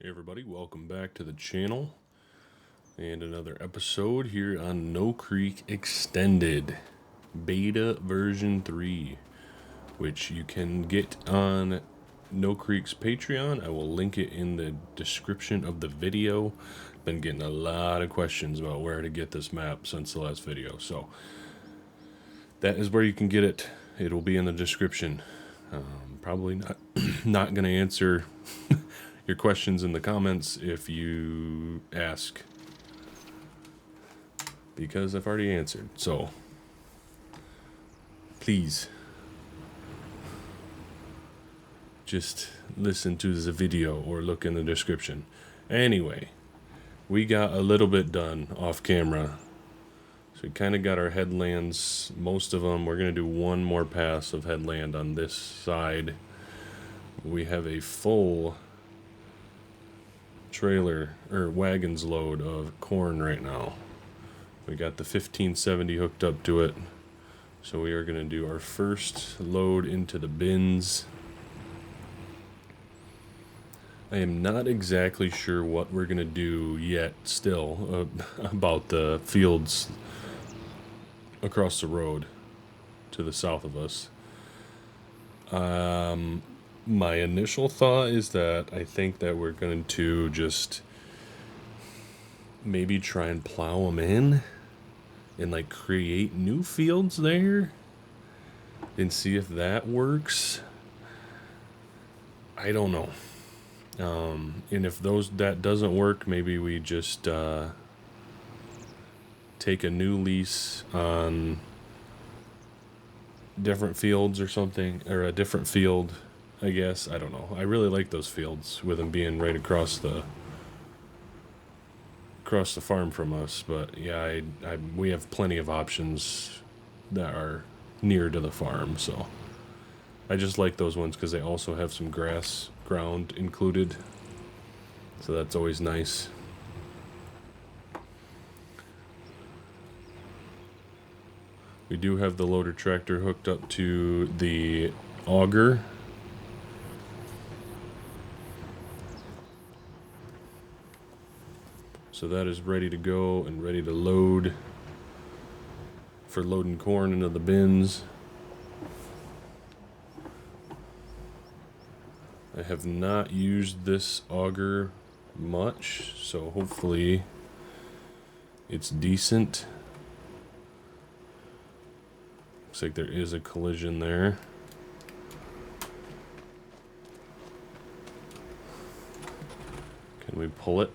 Hey everybody, welcome back to the channel and another episode here on No Creek Extended Beta version 3, which you can get on No Creek's Patreon. I will link it in the description of the video. Been getting a lot of questions about where to get this map since the last video, so that is where you can get it. It'll be in the description. Probably not gonna answer your questions in the comments if you ask, because I've already answered. So please just listen to the video or look in the description. Anyway, we got a little bit done off camera. So we kind of got our headlands, most of them. We're going to do one more pass of headland on this side. We have a full trailer or wagons load of corn right now. We got the 1570 hooked up to it. So we are going to do our first load into the bins. I am not exactly sure what we're going to do yet still about the fields across the road to the south of us. My initial thought is that I think that we're going to just maybe try and plow them in and like create new fields there and see if that works. I don't know. And if that doesn't work, maybe we just take a new lease on different fields or something, or a different field, I guess. I don't know. I really like those fields with them being right across the farm from us. But yeah, we have plenty of options that are near to the farm, so I just like those ones because they also have some grass ground included, so that's always nice. We do have the loader tractor hooked up to the auger. So that is ready to go and ready to load for loading corn into the bins. I have not used this auger much, so hopefully it's decent. Looks like there is a collision there. Can we pull it?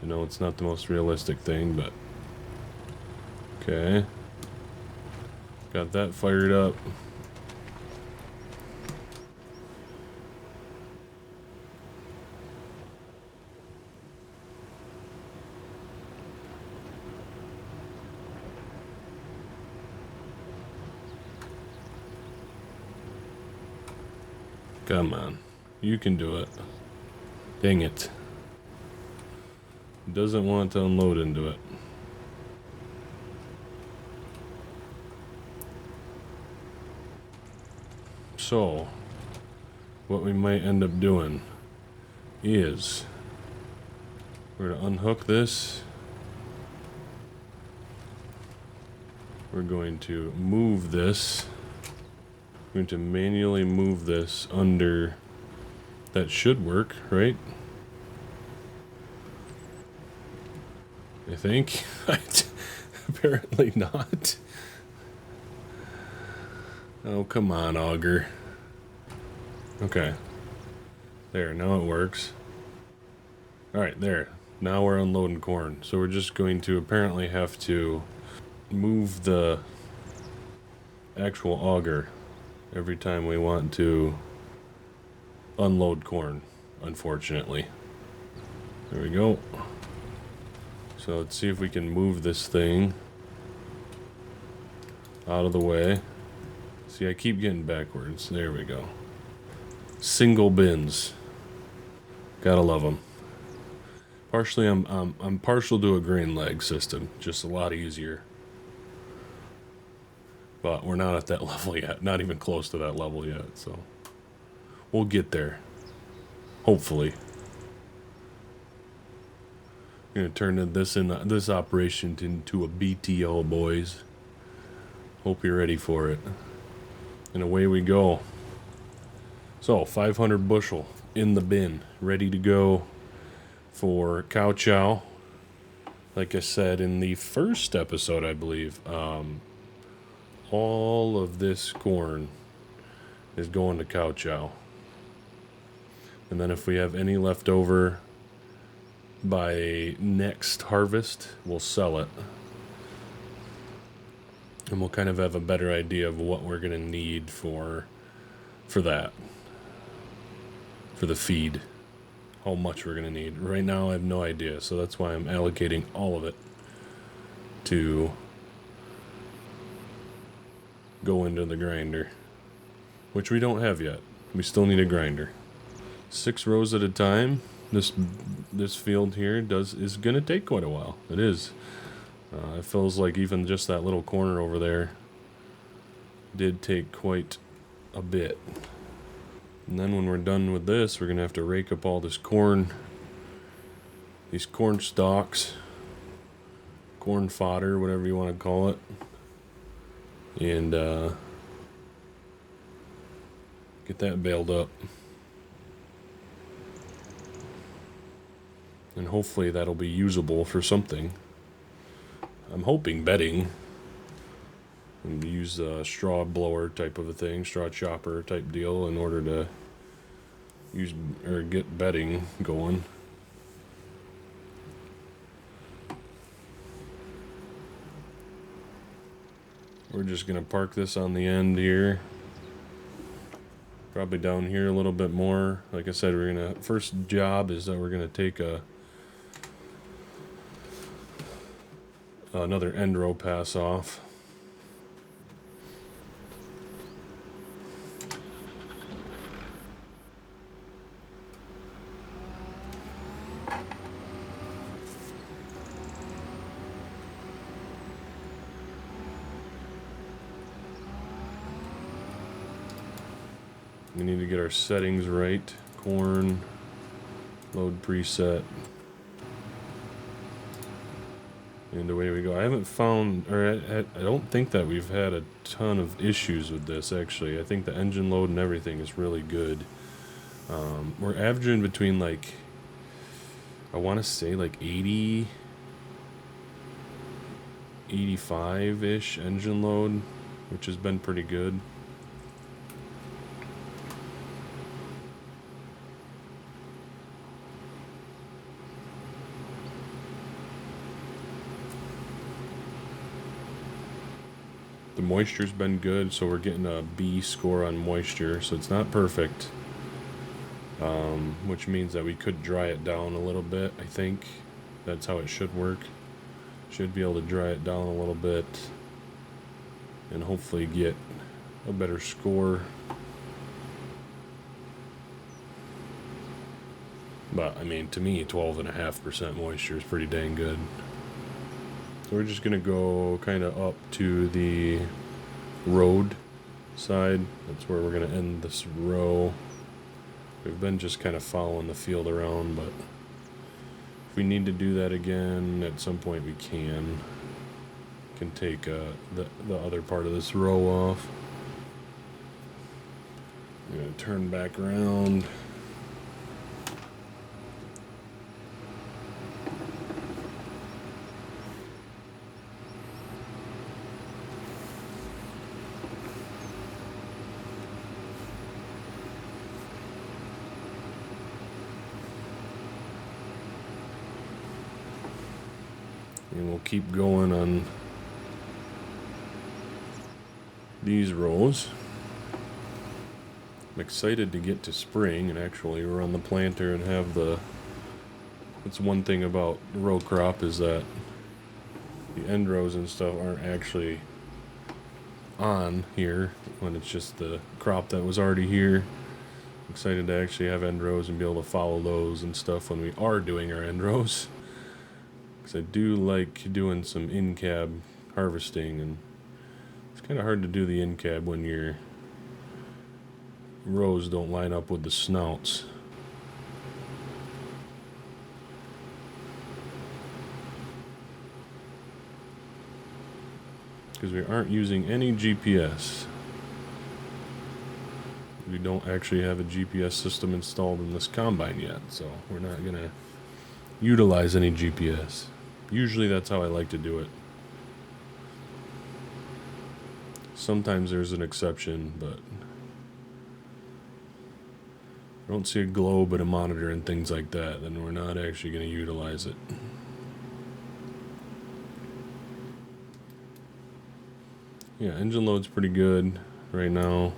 I know it's not the most realistic thing, but okay. Got that fired up. Come on. You can do it. Dang it. Doesn't want to unload into it. So, what we might end up doing is we're going to unhook this. We're going to move this. We're going to manually move this under. That should work, right? I think. Apparently not. Oh, come on, auger. Okay. There, now it works. Alright, there. Now we're unloading corn. So we're just going to apparently have to move the actual auger every time we want to unload corn, unfortunately. There we go. So let's see if we can move this thing out of the way. See, I keep getting backwards. There we go. Single bins. Gotta love them. Partially, I'm partial to a grain leg system. Just a lot easier. But we're not at that level yet. Not even close to that level yet. So we'll get there. Hopefully. Gonna turn this operation into a BTO, boys. Hope you're ready for it. And away we go. So 500 bushel in the bin, ready to go for cow chow. Like I said in the first episode, I believe, all of this corn is going to cow chow. And then if we have any left over by next harvest, we'll sell it. And we'll kind of have a better idea of what we're going to need for that. For the feed. How much we're going to need. Right now I have no idea, so that's why I'm allocating all of it to go into the grinder, which we don't have yet. We still need a grinder. 6 rows at a time. This field here is going to take quite a while. It is. It feels like even just that little corner over there did take quite a bit. And then when we're done with this, we're going to have to rake up all this corn, these corn stalks, corn fodder, whatever you want to call it, and get that baled up. And hopefully that'll be usable for something. I'm hoping bedding. And use a straw blower type of a thing, straw chopper type deal in order to use or get bedding going. We're just gonna park this on the end here. Probably down here a little bit more. Like I said, first job is that we're gonna take another end row pass off. We need to get our settings right. Corn, load preset. And away we go. I haven't found, or I don't think that we've had a ton of issues with this, actually. I think the engine load and everything is really good. We're averaging between, like, I want to say, like, 80, 85-ish engine load, which has been pretty good. The moisture's been good, so we're getting a B score on moisture, so it's not perfect. Which means that we could dry it down a little bit, I think. That's how it should work. Should be able to dry it down a little bit and hopefully get a better score. But, I mean, to me, 12.5% moisture is pretty dang good. So we're just going to go kind of up to the road side. That's where we're going to end this row. We've been just kind of following the field around, but if we need to do that again, at some point we can take the other part of this row off. I'm going to turn back around. And we'll keep going on these rows. I'm excited to get to spring and actually run the planter and have that's one thing about row crop is that the end rows and stuff aren't actually on here when it's just the crop that was already here. I'm excited to actually have end rows and be able to follow those and stuff when we are doing our end rows. Because I do like doing some in-cab harvesting, and it's kind of hard to do the in-cab when your rows don't line up with the snouts. because we aren't using any GPS. We don't actually have a GPS system installed in this combine yet, so we're not going to utilize any GPS. Usually that's how I like to do it. Sometimes there's an exception, but I don't see a globe and a monitor and things like that, then we're not actually going to utilize it. Yeah, engine load's pretty good right now.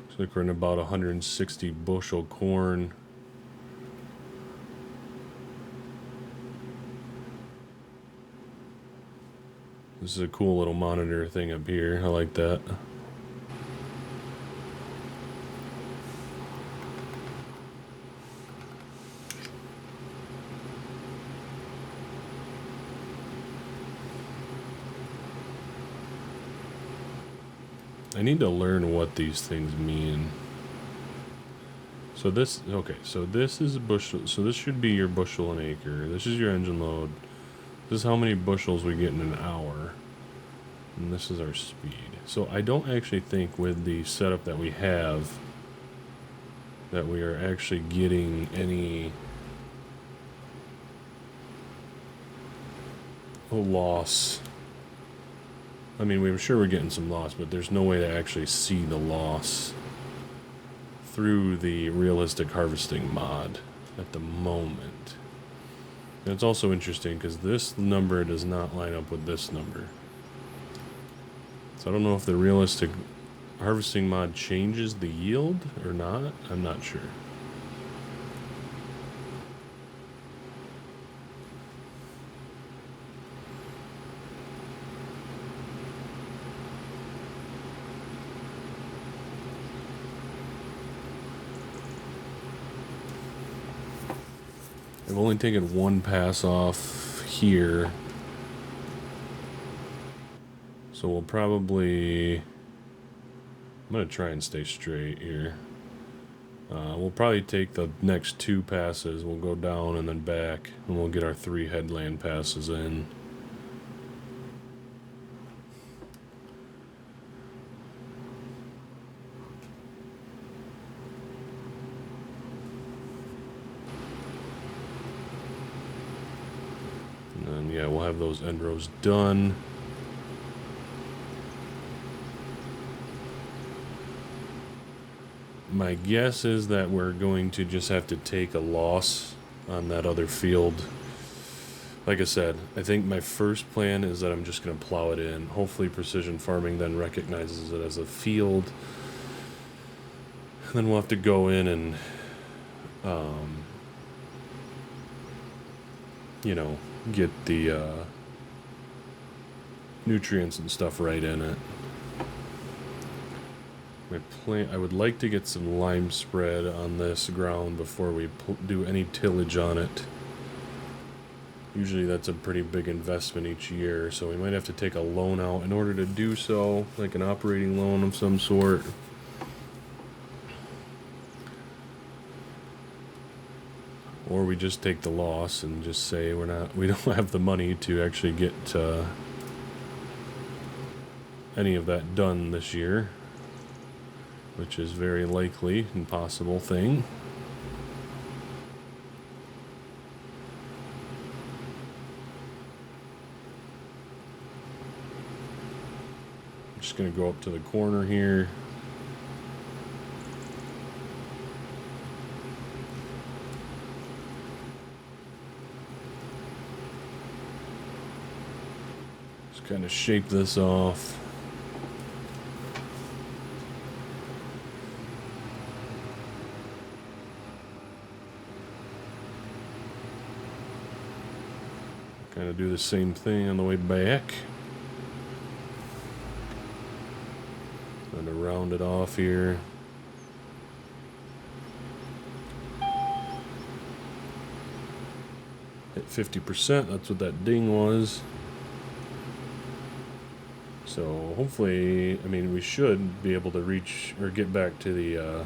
Looks like we're in about 160 bushel corn. This is a cool little monitor thing up here. I like that. I need to learn what these things mean. So this, okay, so this is a bushel, so this should be your bushel an acre. This is your engine load. This is how many bushels we get in an hour. And this is our speed. So I don't actually think with the setup that we have that we are actually getting any loss. I mean, we're sure we're getting some loss, but there's no way to actually see the loss through the realistic harvesting mod at the moment. And it's also interesting because this number does not line up with this number. So I don't know if the realistic harvesting mod changes the yield or not. I'm not sure. I've only taken one pass off here. So we'll probably... I'm going to try and stay straight here. We'll probably take the next 2 passes. We'll go down and then back. And we'll get our 3 headland passes in. And then, yeah, we'll have those end rows done. My guess is that we're going to just have to take a loss on that other field. Like I said, I think my first plan is that I'm just going to plow it in. Hopefully precision farming then recognizes it as a field. And then we'll have to go in and, you know, get the nutrients and stuff right in it. I would like to get some lime spread on this ground before we do any tillage on it. Usually that's a pretty big investment each year, so we might have to take a loan out in order to do so, like an operating loan of some sort. Or we just take the loss and just say we don't have the money to actually get any of that done this year, which is very likely and possible thing. I'm just going to go up to the corner here. Just kind of shape this off. Kind of do the same thing on the way back. And to round it off here. Hit 50%, that's what that ding was. So hopefully, I mean, we should be able to reach or get back to the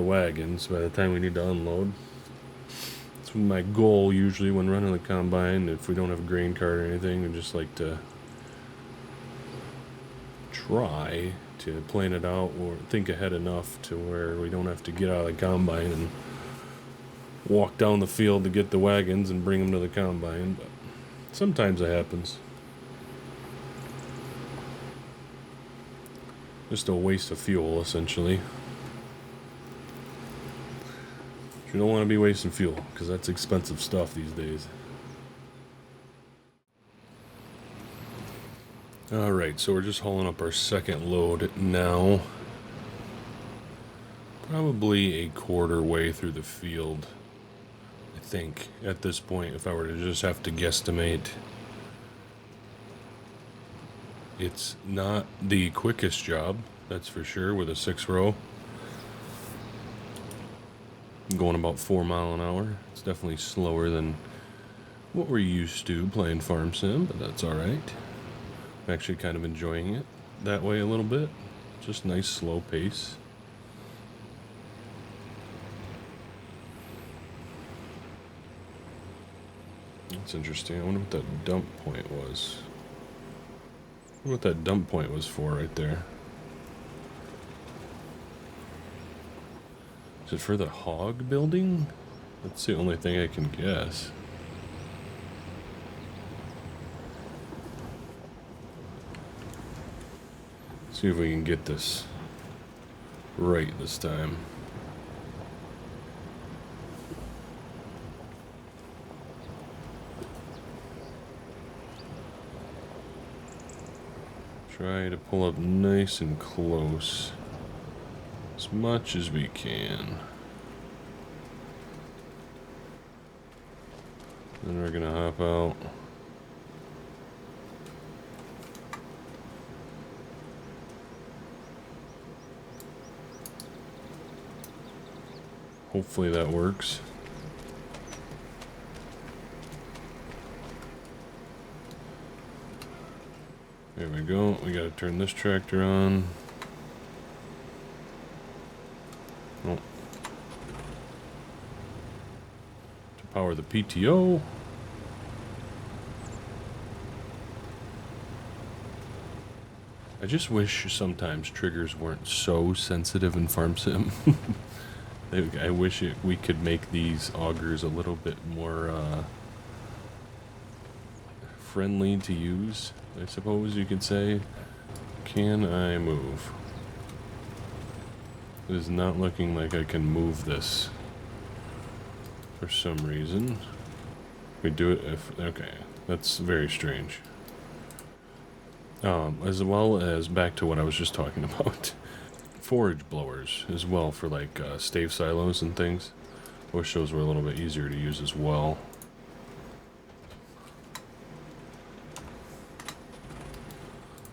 wagons by the time we need to unload. That's That's my goal usually when running the combine. If we don't have a grain cart or anything, we just like to try to plan it out or think ahead enough to where we don't have to get out of the combine and walk down the field to get the wagons and bring them to the combine. But sometimes it happens. Just a waste of fuel, essentially. You don't want to be wasting fuel, because that's expensive stuff these days. Alright, so we're just hauling up our second load now. Probably a quarter way through the field, I think, at this point, if I were to just have to guesstimate. It's not the quickest job, that's for sure, with a 6-row. Going about 4 miles an hour. It's definitely slower than what we're used to playing Farm Sim, but that's alright. I'm actually kind of enjoying it that way a little bit. Just nice slow pace. That's interesting. I wonder what that dump point was. I wonder what that dump point was for right there. Is it for the hog building? That's the only thing I can guess. See if we can get this right this time. Try to pull up nice and close as much as we can. Then we're gonna hop out. Hopefully that works. There we go. We gotta turn this tractor on. Oh. To power the PTO. I just wish sometimes triggers weren't so sensitive in Farm Sim. I wish we could make these augers a little bit more friendly to use, I suppose you could say. Can I move? It is not looking like I can move this for some reason. We do it if... Okay, that's very strange. As well as back to what I was just talking about. Forage blowers as well for like stave silos and things. I wish those were a little bit easier to use as well.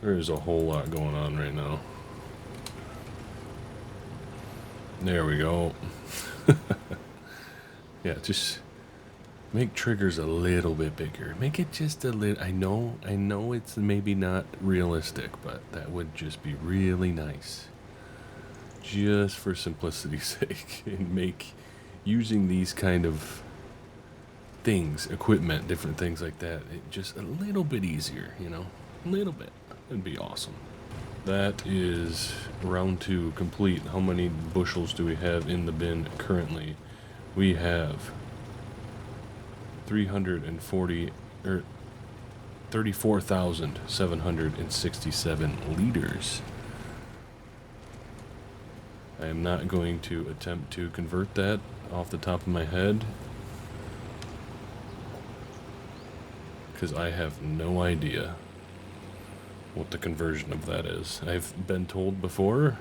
There is a whole lot going on right now. There we go. Yeah, just make triggers a little bit bigger. Make it just a little... I know it's maybe not realistic, but that would just be really nice. Just for simplicity's sake, and make using these kind of things, equipment, different things like that, just a little bit easier, you know? A little bit. It'd be awesome. That is round 2 complete. How many bushels do we have in the bin currently? We have 34,767 liters. I am not going to attempt to convert that off the top of my head, because I have no idea what the conversion of that is. I've been told before,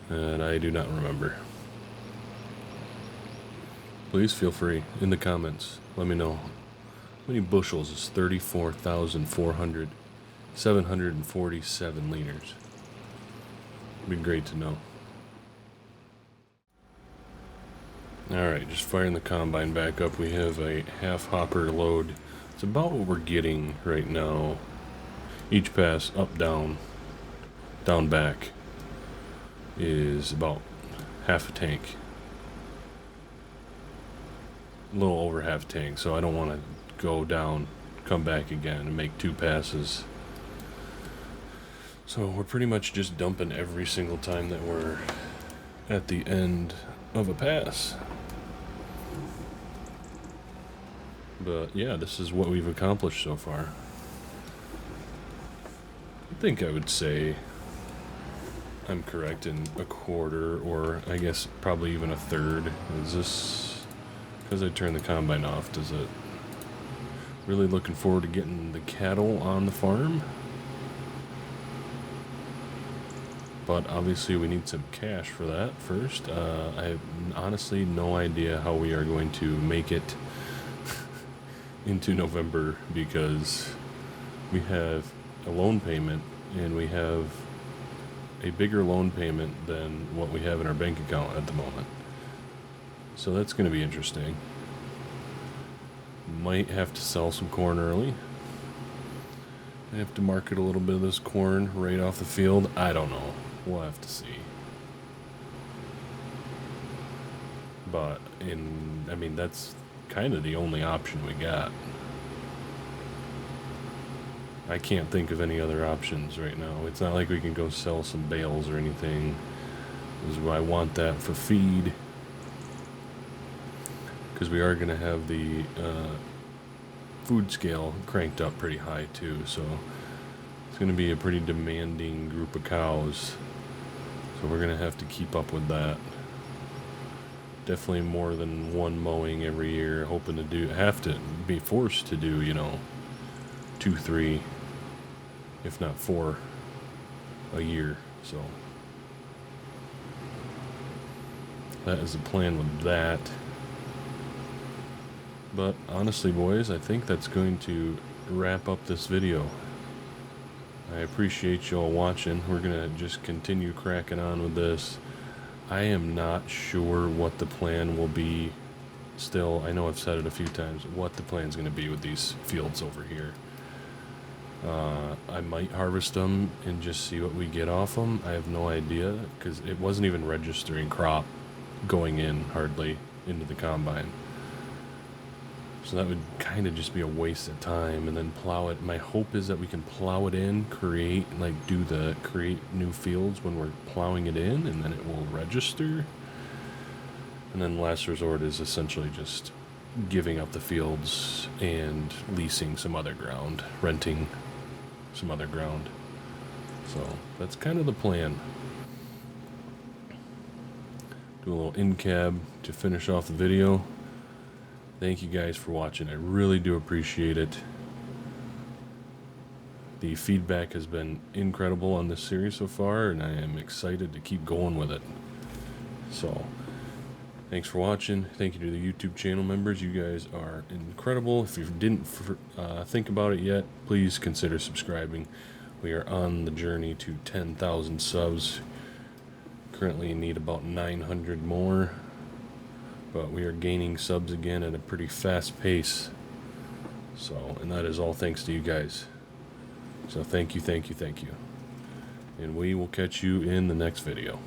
and I do not remember. Please feel free in the comments. Let me know. How many bushels is 34,747 liters? It'd be great to know. Alright, just firing the combine back up. We have a half hopper load. It's about what we're getting right now. Each pass, up, down, down, back, is about half a tank. a little over half tank, so I don't want to go down, come back again, and make 2 passes. So we're pretty much just dumping every single time that we're at the end of a pass. But yeah, this is what we've accomplished so far. I think I would say I'm correct in a quarter, or I guess probably even a third. Is this, because I turned the combine off, does it really looking forward to getting the cattle on the farm? But obviously we need some cash for that first. I have honestly no idea how we are going to make it into November, because we have a loan payment, and we have a bigger loan payment than what we have in our bank account at the moment. So that's going to be interesting. Might have to sell some corn early. I have to market a little bit of this corn right off the field. I don't know. We'll have to see. But I mean, that's kind of the only option we got. I can't think of any other options right now. It's not like we can go sell some bales or anything. I want that for feed, because we are going to have the food scale cranked up pretty high too, so it's going to be a pretty demanding group of cows, so we're going to have to keep up with that. Definitely more than one mowing every year, hoping to have to be forced to do, 2, 3, if not 4 a year. So that is the plan with that. But honestly, boys, I think that's going to wrap up this video. I appreciate y'all watching. We're going to just continue cracking on with this. I am not sure what the plan will be still. I know I've said it a few times, what the plan's going to be with these fields over here. I might harvest them and just see what we get off them. I have no idea, because it wasn't even registering crop going in hardly into the combine. So that would kind of just be a waste of time, and then plow it. My hope is that we can plow it in, create new fields when we're plowing it in, and then it will register. And then last resort is essentially just giving up the fields and leasing some other ground, renting some other ground. So that's kind of the plan. Do a little in-cab to finish off the video. Thank you guys for watching. I really do appreciate it. The feedback has been incredible on this series so far, and I am excited to keep going with it. So, thanks for watching. Thank you to the YouTube channel members. You guys are incredible. If you didn't think about it yet, please consider subscribing. We are on the journey to 10,000 subs. Currently need about 900 more. But we are gaining subs again at a pretty fast pace. So, and that is all thanks to you guys. So thank you, thank you, thank you. And we will catch you in the next video.